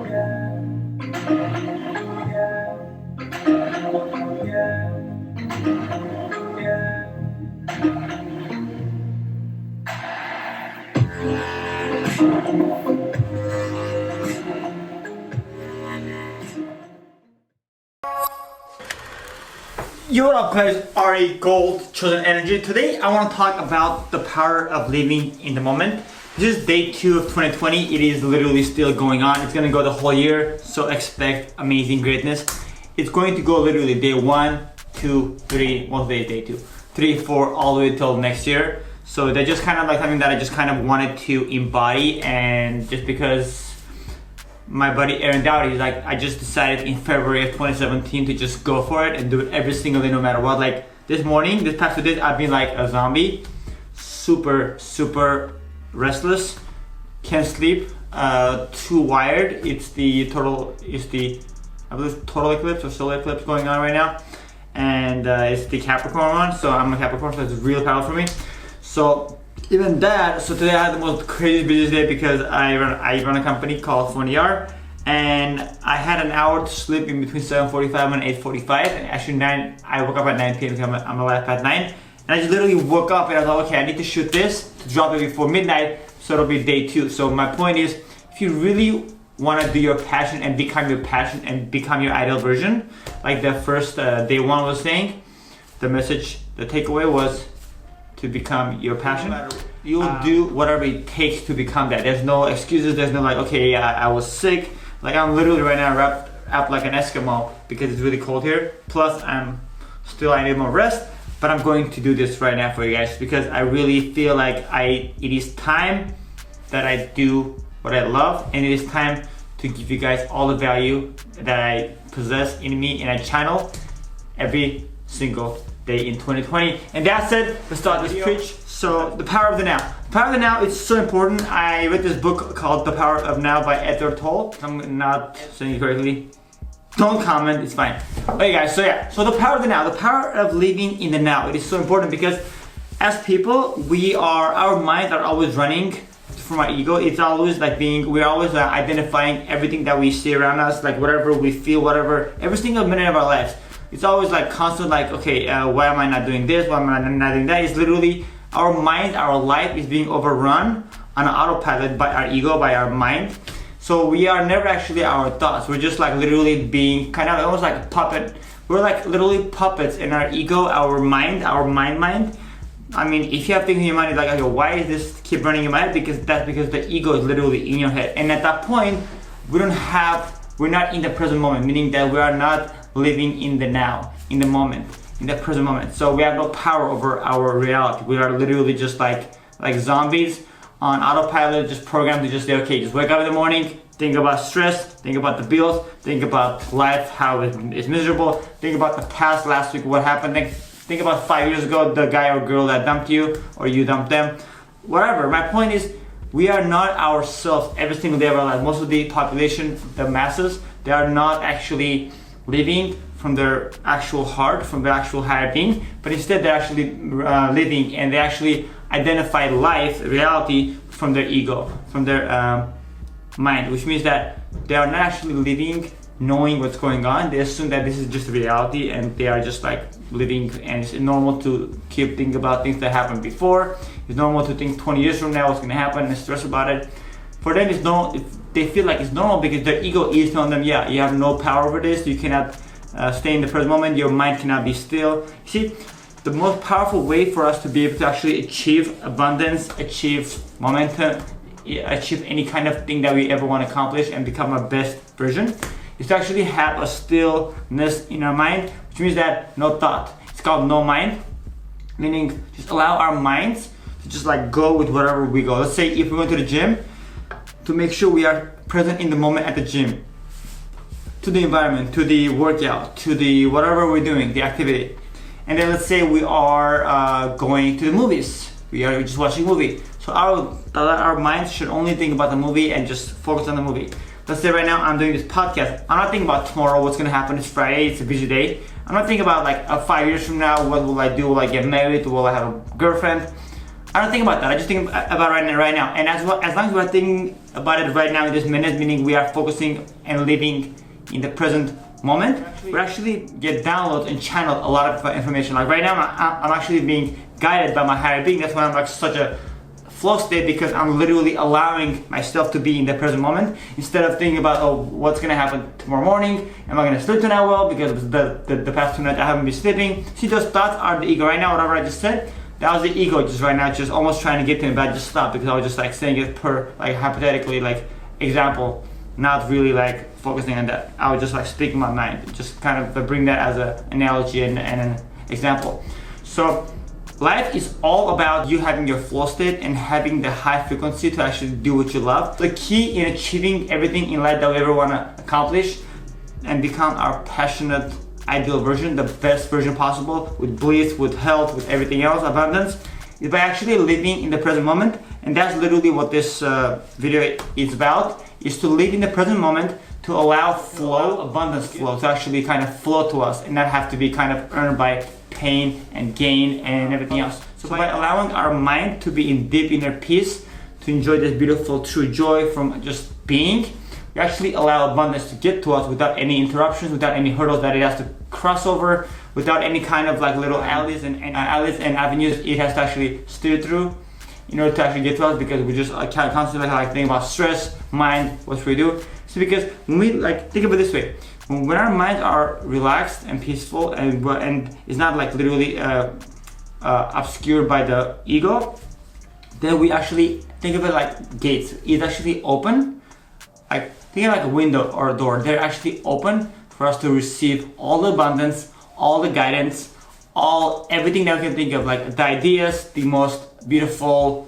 Yo, what up guys, Ari Gold, Chosen Energy. Today I want to talk about the power of living in the moment. This is day 2 of 2020. It is literally still going on. It's going to go the whole year, so expect amazing greatness. It's going to go literally day 1, 2, 3, well today is day 2, 3, 4, all the way till next year. So they're just kind of like something that I just kind of wanted to embody, and just because my buddy Aaron Dowdy, he's like, I just decided in February of 2017 to just go for it and do it every single day no matter what. Like this morning, this past 2 days, I've been like a zombie, super restless, can't sleep, too wired. It's the I believe total eclipse or solar eclipse going on right now, and it's the Capricorn one, so I'm a Capricorn, so it's real powerful for me. So even that, so today I had the most crazy busy day because I run a company called 4NER, and I had an hour to sleep in between 7:45 and 8:45, and actually I woke up at 9 p.m. because I'm alive at 9, and I just literally woke up and I was like, okay, I need to shoot this to drop it before midnight, so it'll be day 2. So my point is, if you really want to do your passion and become your passion and become your ideal version, like the first day 1 was saying, the message, the takeaway was to become your passion. You'll do whatever it takes to become that. There's no excuses. There's no like, okay, I was sick. Like I'm literally right now wrapped up like an Eskimo because it's really cold here. Plus I need more rest, but I'm going to do this right now for you guys because I really feel like it is time that I do what I love, and it is time to give you guys all the value that I possess in me and I channel every single day in 2020. And that said, let's start this preach. So the power of the now. The power of the now is so important. I read this book called The Power of Now by Eckhart Tolle. I'm not saying it correctly. Don't comment, it's fine. Okay guys, so the power of the now, the power of living in the now. It is so important because as people, our minds are always running from our ego. It's always like we're always identifying everything that we see around us, like whatever we feel, whatever, every single minute of our lives. It's always like constant, like, okay, why am I not doing this? Why am I not doing that? It's literally our mind, our life is being overrun on autopilot by our ego, by our mind. So we are never actually our thoughts. We're just like literally being kind of almost like a puppet. We're like literally puppets in our ego, our mind. I mean, if you have things in your mind, it's like, okay, why is this keep running in your mind? Because the ego is literally in your head. And at that point, we're not in the present moment, meaning that we are not living in the now, in the moment, in the present moment. So we have no power over our reality. We are literally just like zombies on autopilot, just programmed to just say, okay, just wake up in the morning, think about stress, think about the bills, think about life, how it's miserable, think about the past, last week, what happened, think about 5 years ago, the guy or girl that dumped you, or you dumped them, whatever. My point is, we are not ourselves every single day of our life. Most of the population, the masses, they are not actually living from their actual heart, from their actual higher being, but instead they're actually living, and they actually identify life, reality, from their ego, from their mind, which means that they are not actually living knowing what's going on. They assume that this is just reality, and they are just like living, and it's normal to keep thinking about things that happened before. It's normal to think 20 years from now what's going to happen and stress about it. For them, it's normal. They feel like it's normal because their ego is telling them, yeah, you have no power over this. You cannot stay in the present moment. Your mind cannot be still. See, the most powerful way for us to be able to actually achieve abundance, achieve momentum, achieve any kind of thing that we ever want to accomplish and become our best version is to actually have a stillness in our mind, which means that no thought. It's called no mind, meaning just allow our minds to just like go with wherever we go. Let's say if we went to the gym, to make sure we are present in the moment at the gym, to the environment, to the workout, to the whatever we're doing, the activity. And then let's say we are going to the movies. We are just watching a movie. So our minds should only think about the movie and just focus on the movie. Let's say right now I'm doing this podcast. I'm not thinking about tomorrow, what's gonna happen. It's Friday, it's a busy day. I'm not thinking about like 5 years from now, what will I do? Will I get married? Will I have a girlfriend? I don't think about that. I just think about right now. And as long as we're thinking about it right now in this minute, meaning we are focusing and living in the present moment, we actually get downloads and channeled a lot of information. Like right now, I'm actually being guided by my higher being. That's why I'm like such a flow state, because I'm literally allowing myself to be in the present moment instead of thinking about, oh, what's gonna happen tomorrow morning? Am I gonna sleep tonight well? Because the past 2 nights I haven't been sleeping. See, those thoughts are the ego right now. Whatever I just said, that was the ego just right now, just almost trying to get to me, but I just stopped because I was just like saying it per like hypothetically, like example, not really like focusing on that. I was just like speaking my mind, just kind of bring that as an analogy and an example. So life is all about you having your flow state and having the high frequency to actually do what you love. The key in achieving everything in life that we ever want to accomplish and become our passionate ideal version, the best version possible, with bliss, with health, with everything else, abundance, is by actually living in the present moment. And that's literally what this video is about, is to live in the present moment, to allow flow, abundance flow, to actually kind of flow to us and not have to be kind of earned by pain and gain and everything else. So by allowing our mind to be in deep inner peace, to enjoy this beautiful true joy from just being, we actually allow abundance to get to us without any interruptions, without any hurdles that it has to cross over, without any kind of like little alleys and avenues it has to actually steer through in order to actually get to us, because we just constantly like think about stress, mind, what should we do? So because when we like think about it this way, when our minds are relaxed and peaceful and is not like literally obscured by the ego, then we actually think of it like gates. It's actually open, like think of like a window or a door. They're actually open for us to receive all the abundance, all the guidance, everything that we can think of, like the ideas, the most beautiful,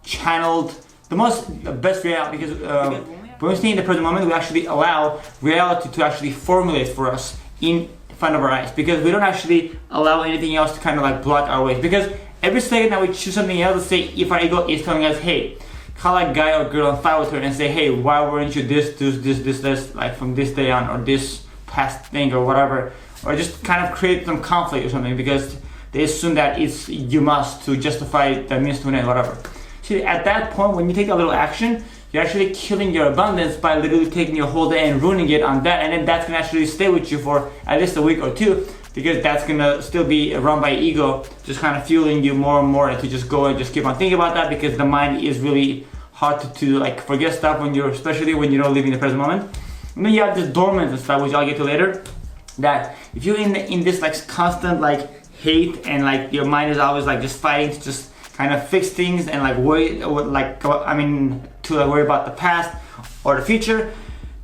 channeled, the best reality. Because when we stay in the present moment, we actually allow reality to actually formulate for us in front of our eyes, because we don't actually allow anything else to kind of like block our way. Because every second that we choose something else, let's say if our ego is telling us, hey, call that guy or girl and fight with her and say, hey, why weren't you this, like from this day on, or this past thing or whatever, or just kind of create some conflict or something, because they assume that it's you must to justify the means to an end, whatever. See, at that point, when you take a little action, you're actually killing your abundance by literally taking your whole day and ruining it on that, and then that's gonna actually stay with you for at least a week or two, because that's gonna still be run by ego, just kind of fueling you more and more to just go and just keep on thinking about that, because the mind is really hard to like forget stuff especially when you don't live in the present moment. And then you have this dormant and stuff, which I'll get to later, that if you're in this like constant like hate and like your mind is always like just fighting to just kind of fix things and like worry, worry about the past or the future,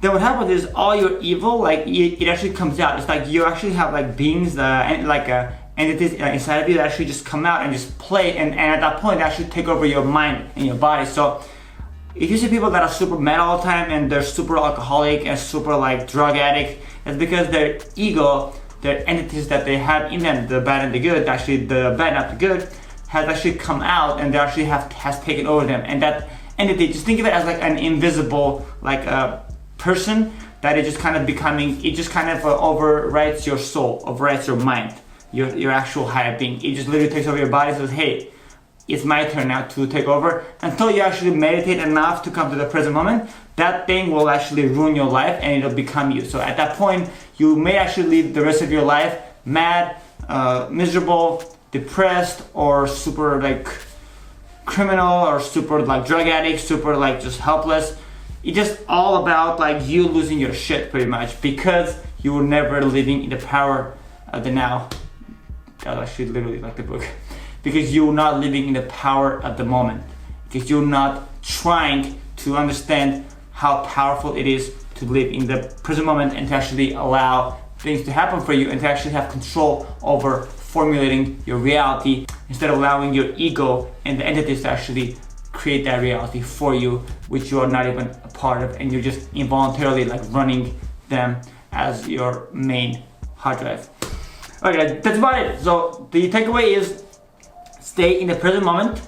then what happens is all your evil, like it actually comes out. It's like you actually have like beings and like entities inside of you that actually just come out and just play, and at that point they actually take over your mind and your body. So if you see people that are super mad all the time and they're super alcoholic and super like drug addict, it's because their ego, their entities that they have in them, the bad and the good, actually the bad not the good, has actually come out and they actually has taken over them. And that entity, just think of it as like an invisible like person that is just kind of becoming, it just kind of overwrites your soul, overwrites your mind, your actual higher being. It just literally takes over your body and says, hey, it's my turn now to take over. Until you actually meditate enough to come to the present moment, that thing will actually ruin your life and it'll become you. So at that point, you may actually live the rest of your life mad, miserable, depressed, or super like criminal, or super like drug addict, super like just helpless. It's just all about like you losing your shit pretty much, because you were never living in the power of the now. That was actually literally like the book. Because you're not living in the power of the moment, because you're not trying to understand how powerful it is to live in the present moment and to actually allow things to happen for you and to actually have control over formulating your reality, instead of allowing your ego and the entities to actually create that reality for you, which you are not even a part of, and you're just involuntarily like running them as your main hard drive. Okay, that's about it. So the takeaway is, stay in the present moment,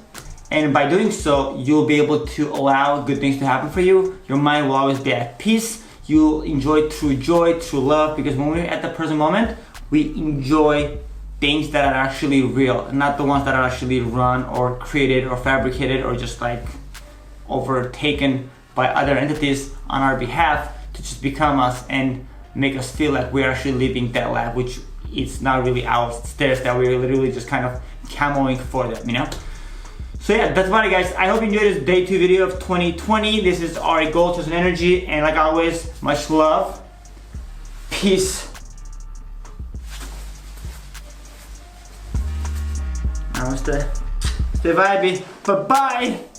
and by doing so, you'll be able to allow good things to happen for you. Your mind will always be at peace. You'll enjoy true joy, true love, because when we're at the present moment, we enjoy things that are actually real, not the ones that are actually run or created or fabricated or just like overtaken by other entities on our behalf to just become us and make us feel like we're actually living that life, which it's not really ours. It's theirs, that we're literally just kind of camoing for them, you know? So yeah, that's about it, guys. I hope you enjoyed this day 2 video of 2020. This is Ari Gold, Chosen Energy, and like always, much love, peace. Namaste. Stay vibey. Bye-bye.